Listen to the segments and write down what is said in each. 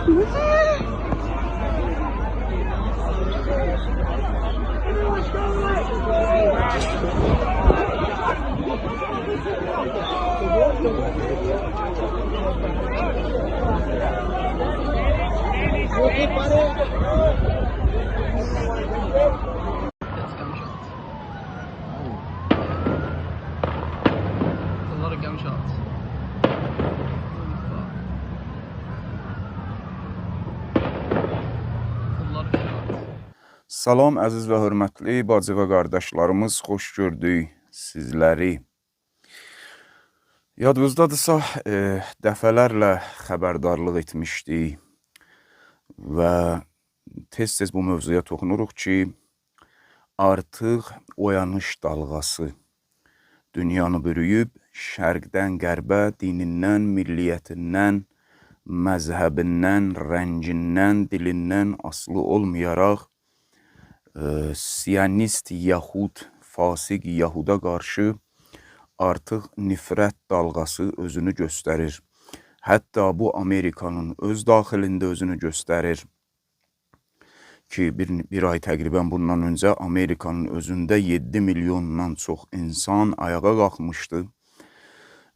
A lot of gunshots. Salam əziz və hörmətli bacı və qardaşlarımız, xoş gördük sizləri. Yadınızdadırsa, dəfələrlə xəbərdarlıq etmişdik və tez-tez bu mövzuya toxunuruq ki, artıq oyanış dalğası dünyanı bürüyüb, şərqdən qərbə, dinindən, milliyyətindən, məzhəbindən, rəngindən, dilindən asılı olmayaraq, Siyonist yaxud fasiq Yahuda qarşı artıq nifrət dalğası özünü göstərir. Hətta bu Amerikanın öz daxilində özünü göstərir ki, bir ay təqribən bundan öncə Amerikanın özündə 7 milyondan çox insan ayağa qalxmışdı.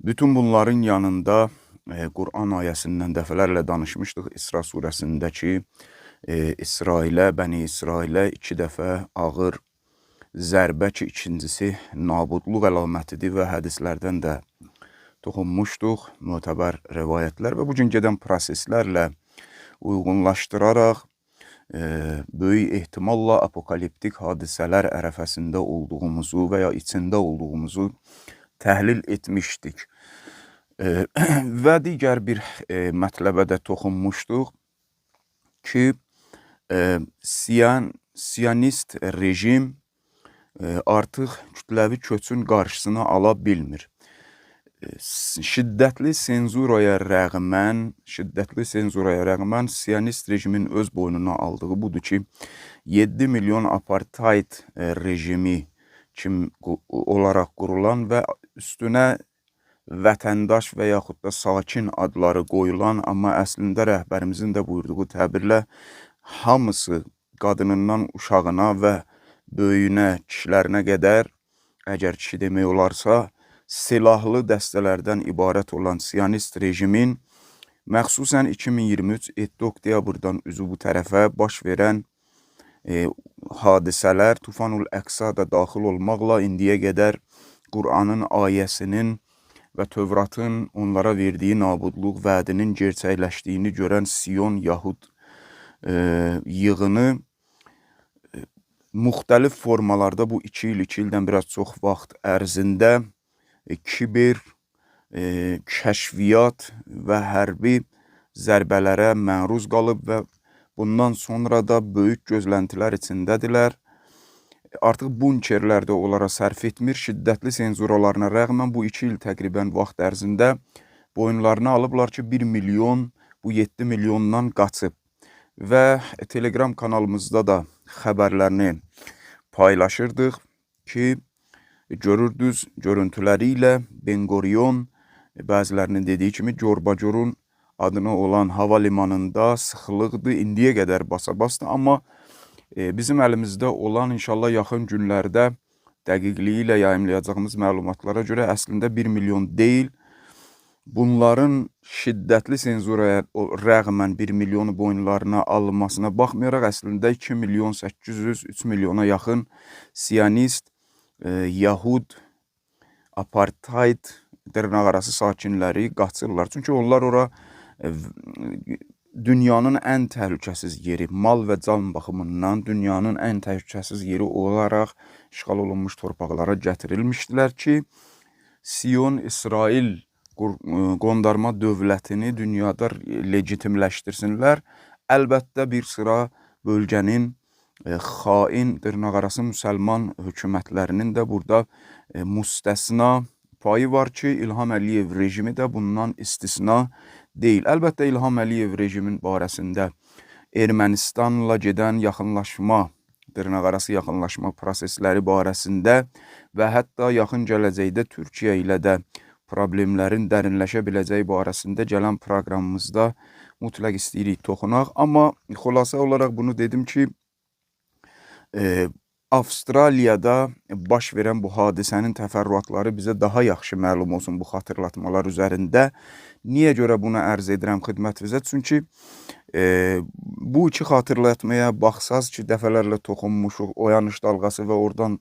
Bütün bunların yanında Quran ayəsindən dəfələrlə danışmışdıq İsra surəsində ki, Bəni İsrailə 2 dəfə ağır zərbə ki, ikincisi nabudluq əlamətidir və hədislərdən də toxunmuşduq, mötəbər rəvayətlər və bugün gedən proseslərlə uyğunlaşdıraraq böyük ehtimalla apokaliptik hadisələr ərəfəsində olduğumuzu və ya içində olduğumuzu təhlil etmişdik. Və digər bir mətləbə də toxunmuşduq ki, Siyonist rejim artıq kütləvi köçün qarşısını ala bilmir. Şiddətli senzuraya rəğmən Siyonist rejimin öz boynuna aldığı budur ki, 7 milyon apartheid rejimi olaraq qurulan və üstünə vətəndaş və yaxud da sakin adları qoyulan, amma əslində rəhbərimizin də buyurduğu təbirlə hamısı qadınından uşağına və böyüyünə, kişilərinə qədər, əgər kişi demək olarsa, silahlı dəstələrdən ibarət olan Siyonist rejimin məxsusən 2023 7 oktyabrdan üzü bu tərəfə baş verən hadisələr, Tufanul Əqsa da daxil olmaqla indiyə qədər Quranın ayəsinin və Tövratın onlara verdiyi nabudluq vədinin gerçəkləşdiyini görən Sion Yahud yığını müxtəlif formalarda bu 2 ildən biraz çox vaxt ərzində kiber, kəşfiyyat və hərbi zərbələrə məruz qalıb və bundan sonra da böyük gözləntilər içindədirlər. Artıq bunkerlərdə onlara sərf etmir, şiddətli senzuralarına rəğmən bu 2 il təqribən vaxt ərzində boyunlarına alıblar ki, 1 milyon bu 7 milyondan qaçıb. Və Telegram kanalımızda da xəbərlərini paylaşırdıq ki, görürdünüz görüntüləri ilə Ben Gurion bəzilərinin dediyi kimi Gorbacurun adına olan hava limanında sıxılıqdır, indiyə qədər basa-basdır, amma bizim əlimizdə olan inşallah yaxın günlərdə dəqiqliyi ilə yayımlayacağımız məlumatlara görə əslində 1 milyon deyil, bunların şiddətli senzuraya rəğmən 1 milyonu boyunlarına alınmasına baxmayaraq əslində 2 milyon 800, 3 milyona yaxın Siyonist, Yahud, apartheid, dırnaqarası sakinləri qaçırlar. Çünki onlar ora dünyanın ən təhlükəsiz yeri, mal və can baxımından dünyanın ən təhlükəsiz yeri olaraq işğal olunmuş torpaqlara gətirilmişdilər ki, Sion İsrail qondarma dövlətini dünyada legitimləşdirsinlər. Əlbəttə bir sıra bölgənin xain, dırnaqarası müsəlman hökumətlərinin də burada müstəsna payı var ki, İlham Əliyev rejimi də bundan istisna deyil. Əlbəttə İlham Əliyev rejimin barəsində Ermənistanla gedən yaxınlaşma, dırnaqarası yaxınlaşma prosesləri barəsində və hətta yaxın gələcəkdə Türkiyə ilə də problemlərin dərinləşə biləcəyi barəsində gələn proqramımızda mütləq istəyirik toxunaq. Amma xülasə olaraq bunu dedim ki, Avstraliyada baş verən bu hadisənin təfərrüatları bizə daha yaxşı məlum olsun bu xatırlatmalar üzərində. Niyə görə bunu ərz edirəm xidmətinizə? Çünki bu iki xatırlatmaya baxsaz ki, dəfələrlə toxunmuşuq, oyanış dalğası və oradan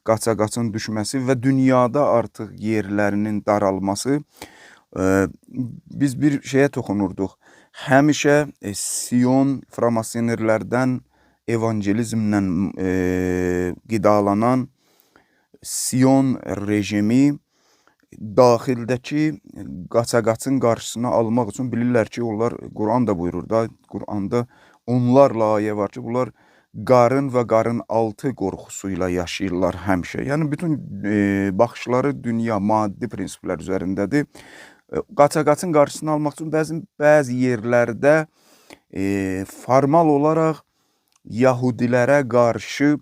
qaça-qaçın düşməsi və dünyada artıq yerlərinin daralması, biz bir şeyə toxunurduq. Həmişə Sion framasionerlərdən evangelizmlə qidalanan Sion rejimi daxildəki qaça-qaçın qarşısını almaq üçün bilirlər ki, onlar Quran da buyurur da, Quranda onlarla ayə var ki, bunlar qarın və qarın altı qorxusuyla yaşayırlar həmişə. Yəni, bütün baxışları dünya, maddi prinsiplər üzərindədir. Qaça-qaçın qarşısını almaq üçün bəzi yerlərdə formal olaraq Yahudilərə qarşı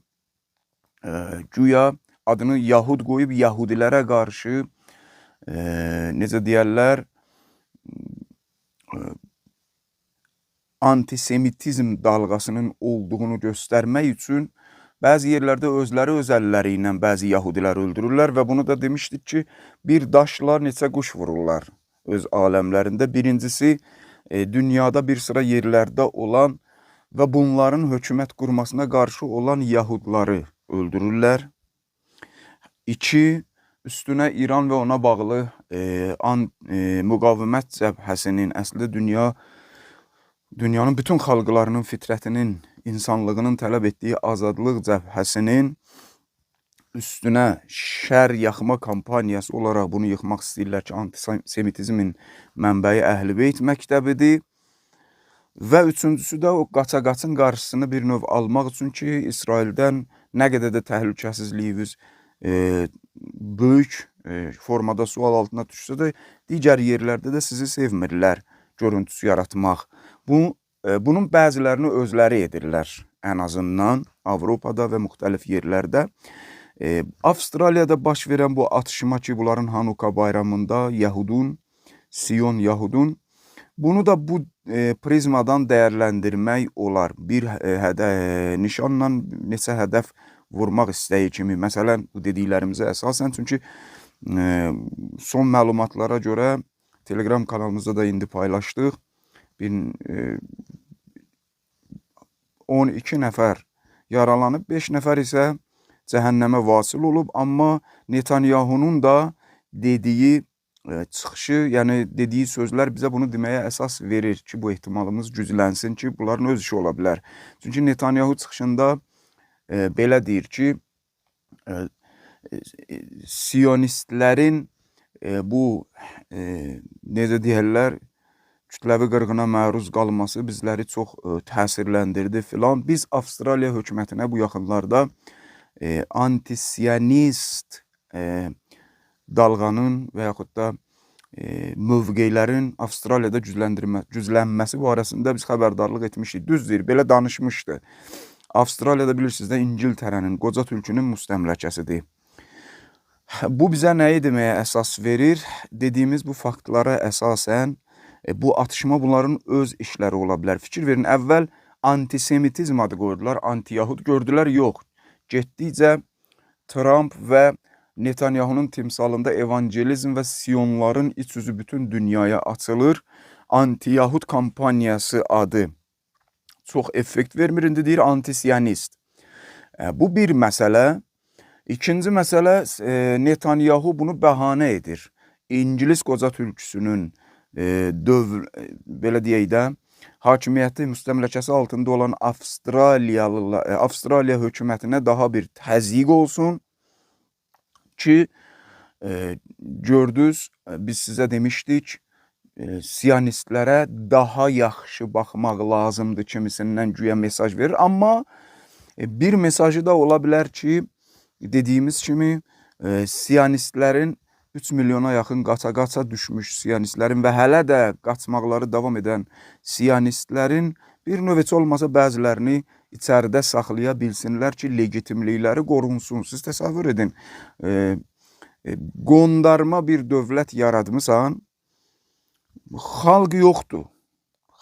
güya adını Yahud qoyub Yahudilərə qarşı necə deyərlər, antisemitizm dalğasının olduğunu göstərmək üçün bəzi yerlərdə özləri öz əlləri ilə bəzi Yahudilər öldürürlər və bunu da demişdik ki, bir daşla neçə quş vururlar öz aləmlərində. Birincisi, dünyada bir sıra yerlərdə olan və bunların hökumət qurmasına qarşı olan Yahudları öldürürlər. 2. Üstünə İran və ona bağlı müqavimət cəbhəsinin, əslində dünyanın bütün xalqlarının fitrətinin, insanlığının tələb etdiyi azadlıq cəbhəsinin üstünə şər yaxma kampaniyası olaraq bunu yıxmaq istəyirlər ki, antisemitizmin mənbəyi Əhl-i Beyt məktəbidir. Və üçüncüsü də o qaça-qaçın qarşısını bir növ almaq üçün ki, İsraildən nə qədər də təhlükəsizliyimiz böyük formada sual altına düşsə də, digər yerlərdə də sizi sevmirlər görüntüsü yaratmaq. Bunun bəzilərini özləri edirlər, ən azından Avropada və müxtəlif yerlərdə. Avstraliyada baş verən bu atışma ki, bunların Hanuka bayramında Yahudun, Sion Yahudun, bunu da bu prizmadan dəyərləndirmək olar. Bir nişanla neçə hədəf vurmaq istəyi kimi. Məsələn, bu dediklərimizə əsasən, çünki son məlumatlara görə Telegram kanalımızda da indi paylaşdıq. 12 nəfər yaralanıb, 5 nəfər isə cəhənnəmə vasil olub. Amma Netanyahunun da dediyi çıxışı, yəni dediyi sözlər bizə bunu deməyə əsas verir ki, bu ehtimalımız güclənsin ki, bunların öz işi ola bilər. Çünki Netanyahu çıxışında belə deyir ki, Siyonistlərin bu, necə deyərlər, kütləvi qırğına məruz qalması bizləri çox təsirləndirdi filan. Biz Avstraliya hökumətinə bu yaxınlarda antisiyonist dalğanın və yaxud da mövqeylərin Avstraliyada güclənməsi barəsində biz xəbərdarlıq etmişdik. Düzdür, belə danışmışdı. Avstraliyada bilirsiniz də İngiltərənin, qoca tülkünün müstəmləkəsidir. Bu bizə nəyi deməyə əsas verir? Dediyimiz bu faktlara əsasən bu atışma bunların öz işləri ola bilər. Fikir verin, əvvəl antisemitizm adı qoydular, anti-Yahud gördülər, yox. Getdikcə Trump və Netanyahunun timsalında evangelizm və Siyonların iç yüzü bütün dünyaya açılır. Anti-Yahud kampaniyası adı çox effekt vermir, indi deyir antisiyonist. Bu bir məsələ. İkinci məsələ, Netanyahu bunu bəhanə edir. İngilis qoca tülküsünün belə deyək də, hakimiyyəti müstəmləkəsi altında olan Avstraliya hökumətinə daha bir təzyiq olsun ki, gördünüz, biz sizə demişdik, siyonistlərə daha yaxşı baxmaq lazımdır kimisindən güya mesaj verir. Amma bir mesajı da ola bilər ki, dediyimiz kimi, siyonistlərin 3 milyona yaxın qaça-qaça düşmüş siyonistlərin və hələ də qaçmaqları davam edən siyonistlərin bir növ heç olmasa bəzilərini içəridə saxlaya bilsinlər ki, legitimlikləri qorunsun. Siz təsəvvür edin, qondarma bir dövlət yaratmısan, xalq yoxdur.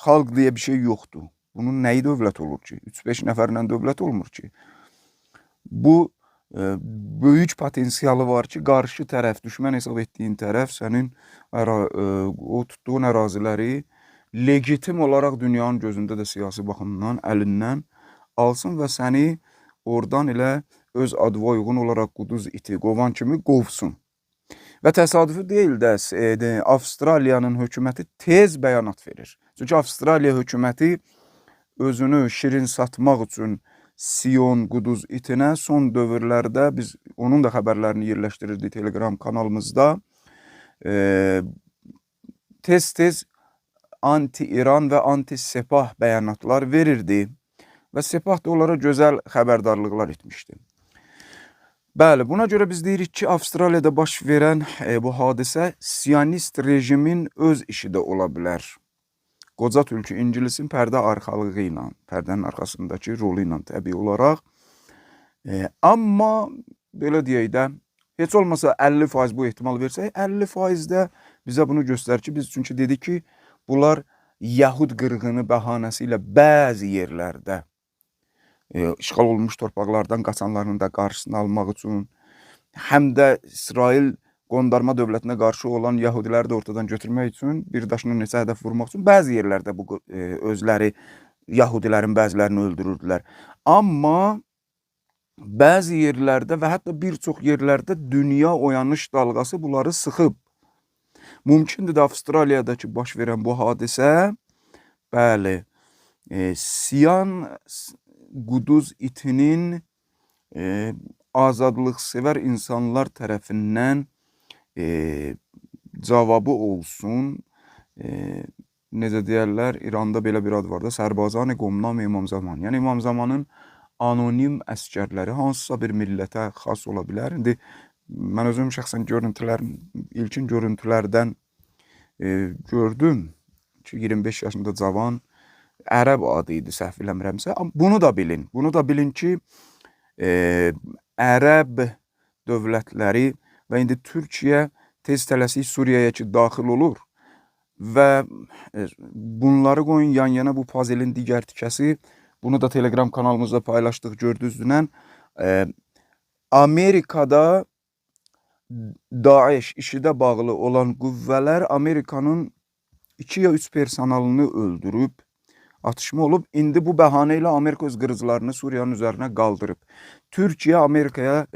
Xalq diye bir şey yoxdur. Bunun nəyi dövlət olur ki? 3-5 nəfərlə dövlət olmur ki. Bu böyük potensialı var ki, qarşı tərəf, düşmən hesab etdiyin tərəf sənin o tutduğun əraziləri legitim olaraq dünyanın gözündə də siyasi baxımdan əlindən alsın və səni oradan elə öz adıva uyğun olaraq quduz iti qovan kimi qovsun. Və təsadüfi deyil də Avstraliyanın hökuməti tez bəyanat verir. Çünki Avstraliya hökuməti özünü şirin satmaq üçün Sion quduz itinə son dövrlərdə biz onun da xəbərlərini yerləşdirirdik Telegram kanalımızda. Tez-tez anti-İran və anti-Sepah bəyanatlar verirdi və Sepah da onlara gözəl xəbərdarlıqlar etmişdi. Bəli, buna görə biz deyirik ki, Avstraliyada baş verən bu hadisə Siyonist rejimin öz işi də ola bilər. Qoca tülkü İngilisin pərdə arxalığı ilə, pərdənin arxasındakı rolu ilə təbii olaraq. Amma belə deyək də, heç olmasa 50% bu ehtimal versək, 50% də bizə bunu göstərir ki, biz çünki dedik ki, bunlar Yahud qırğını bəhanəsi ilə bəzi yerlərdə işğal olunmuş torpaqlardan qaçanların da qarşısını almaq üçün, həm də İsrail qondarma dövlətinə qarşı olan Yahudiləri də ortadan götürmək üçün, bir daşına neçə hədəf vurmaq üçün bəzi yerlərdə bu özləri Yahudilərin bəzilərini öldürürdülər. Amma bəzi yerlərdə və hətta bir çox yerlərdə dünya oyanış dalğası bunları sıxıb. Mümkündür də Avstraliyadakı baş verən bu hadisə, bəli, Siyan quduz itinin azadlıqsevər insanlar tərəfindən cavabı olsun. Necə deyərlər, İranda belə bir ad var da, Sərbazan-ı Qomnam İmam Zaman. Yəni İmam Zamanın anonim əskərləri hansısa bir millətə xas ola bilər. İndi mən özüm şəxsən ilkin görüntülərdən gördüm ki, 25 yaşında cavan ərəb adı idi, səhv eləmirəmsə. Bunu da bilin ki, ərəb dövlətləri və indi Türkiyə tez tələsik Suriyaya ki daxil olur və bunları qoyun yan-yana, bu pazelin digər tikəsi, bunu da Telegram kanalımızda paylaşdıq, gördünüz dünən. Amerikada Daesh işidə bağlı olan qüvvələr Amerikanın 2 ya 3 personalını öldürüb, atışma olub. İndi bu bəhanə ilə Amerika öz qırıcılarını Suriyanın üzərinə qaldırıb. Türkiyə Amerikaya,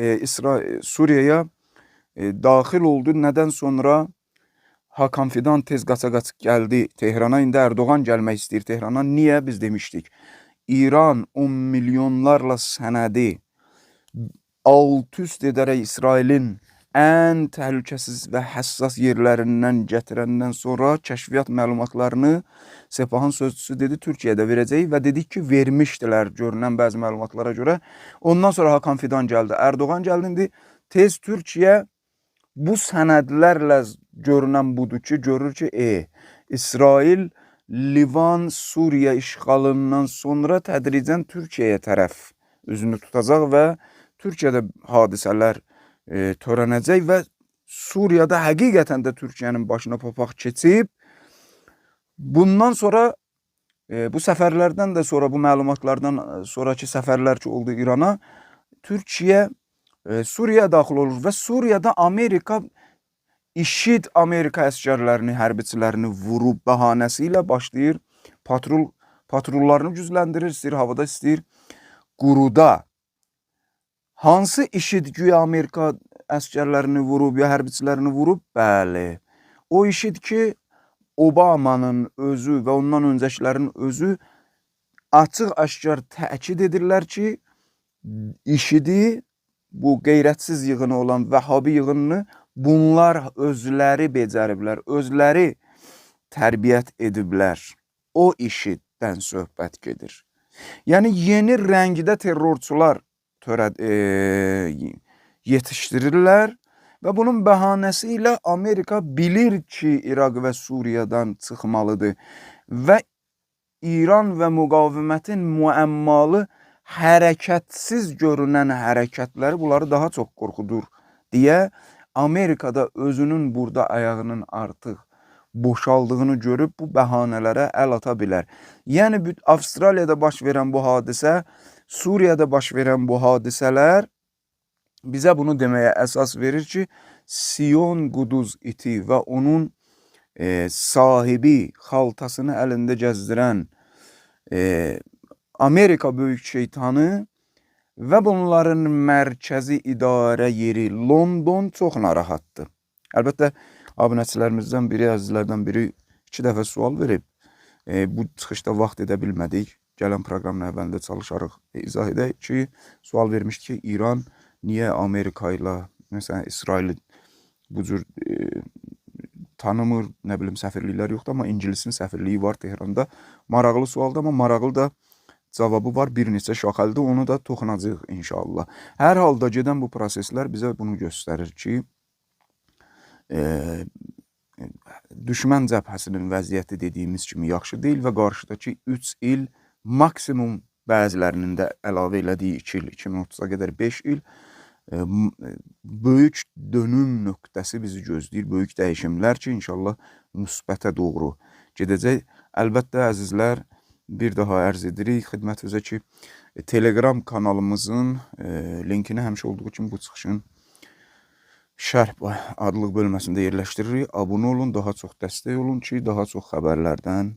Suriyaya daxil oldu. Nədən sonra Hakan Fidan tez qaça-qaç gəldi Tehrana. İndi Erdoğan gəlmək istəyir Tehrana. Niyə? Biz demişdik. İran 10 milyonlarla sənədi alt-üst edərək İsrailin ən təhlükəsiz və həssas yerlərindən gətirəndən sonra kəşfiyyat məlumatlarını Sepahın sözçüsü dedi Türkiyədə verəcək və dedik ki, vermişdilər görünən bəzi məlumatlara görə. Ondan sonra Hakan Fidan gəldi, Erdoğan gəldi. İndi tez Türkiyə bu sənədlərlə görünən budur ki, görür ki, İsrail Livan, Suriya işğalından sonra tədricən Türkiyəyə tərəf üzünü tutacaq və Türkiyədə hadisələr törənəcək və Suriyada həqiqətən də Türkiyənin başına papaq keçib. Bundan sonra bu səfərlərdən də sonra, bu məlumatlardan sonraki səfərlər ki oldu İrana, Türkiyə Suriyaya daxil olur və Suriyada Amerika IŞİD Amerika əskərlərini, hərbiçilərini vurub bəhanəsi ilə başlayır. Patrollarını gücləndirir, istəyir havada, istəyir quruda. Hansı IŞİD güya Amerika əskərlərini vurub, ya hərbiçilərini vurub? Bəli. O IŞİD ki, Obamanın özü və ondan öncəkilərin özü açıq-aşkar təkid edirlər ki, IŞİD-i, bu qeyrətsiz yığını olan Vəhabi yığınını bunlar özləri becəriblər, özləri tərbiyyət ediblər. O IŞİD-dən söhbət gedir. Yəni yeni rəngdə terrorçular yetişdirirlər və bunun bəhanəsi ilə Amerika bilir ki, İraq və Suriyadan çıxmalıdır və İran və müqavimətin müəmmalı hərəkətsiz görünən hərəkətləri bunları daha çox qorxudur deyə Amerikada özünün burada ayağının artıq boşaldığını görüb bu bəhanələrə əl ata bilər. Yəni Avstraliyada baş verən bu hadisə, Suriyada baş verən bu hadisələr bizə bunu deməyə əsas verir ki, Sion quduz iti və onun sahibi, xaltasını əlində gəzdirən Amerika böyük şeytanı və bunların mərkəzi idarə yeri London çox narahatdır. Əlbəttə, abunəçilərimizdən biri, əzizlərdən biri 2 dəfə sual verib. Bu çıxışda vaxt edə bilmədik. Gələn proqramın əvvəlində çalışarıq izah edək ki, sual vermiş ki, İran niyə Amerika ilə, məsələn, İsraili bu cür tanımır, nə bilim, səfirliklər yoxdur, amma İngilisin səfirliyi var Tehranda. Maraqlı sualdır, amma maraqlı da cavabı var, bir neçə şaxəldir, onu da toxunacaq inşallah. Hər halda gedən bu proseslər bizə bunu göstərir ki, düşmən cəbhəsinin vəziyyəti dediyimiz kimi yaxşı deyil və qarşıdakı 3 il, maksimum bəzilərinin də əlavə elədiyi 2 il, 2030-a qədər 5 il, böyük dönüm nöqtəsi bizi gözləyir, böyük dəyişimlər ki, inşallah müsbətə doğru gedəcək. Əlbəttə, əzizlər, bir daha ərz edirik xidmətinizə ki, Telegram kanalımızın linkini həmişə olduğu kimi bu çıxışın şərh adlıq bölməsində yerləşdiririk. Abunə olun, daha çox dəstək olun ki, daha çox xəbərlərdən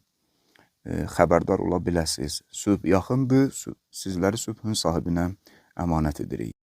xəbərdar ola biləsiniz. Sübh yaxındır, sizləri sübhün sahibinə əmanət edirik.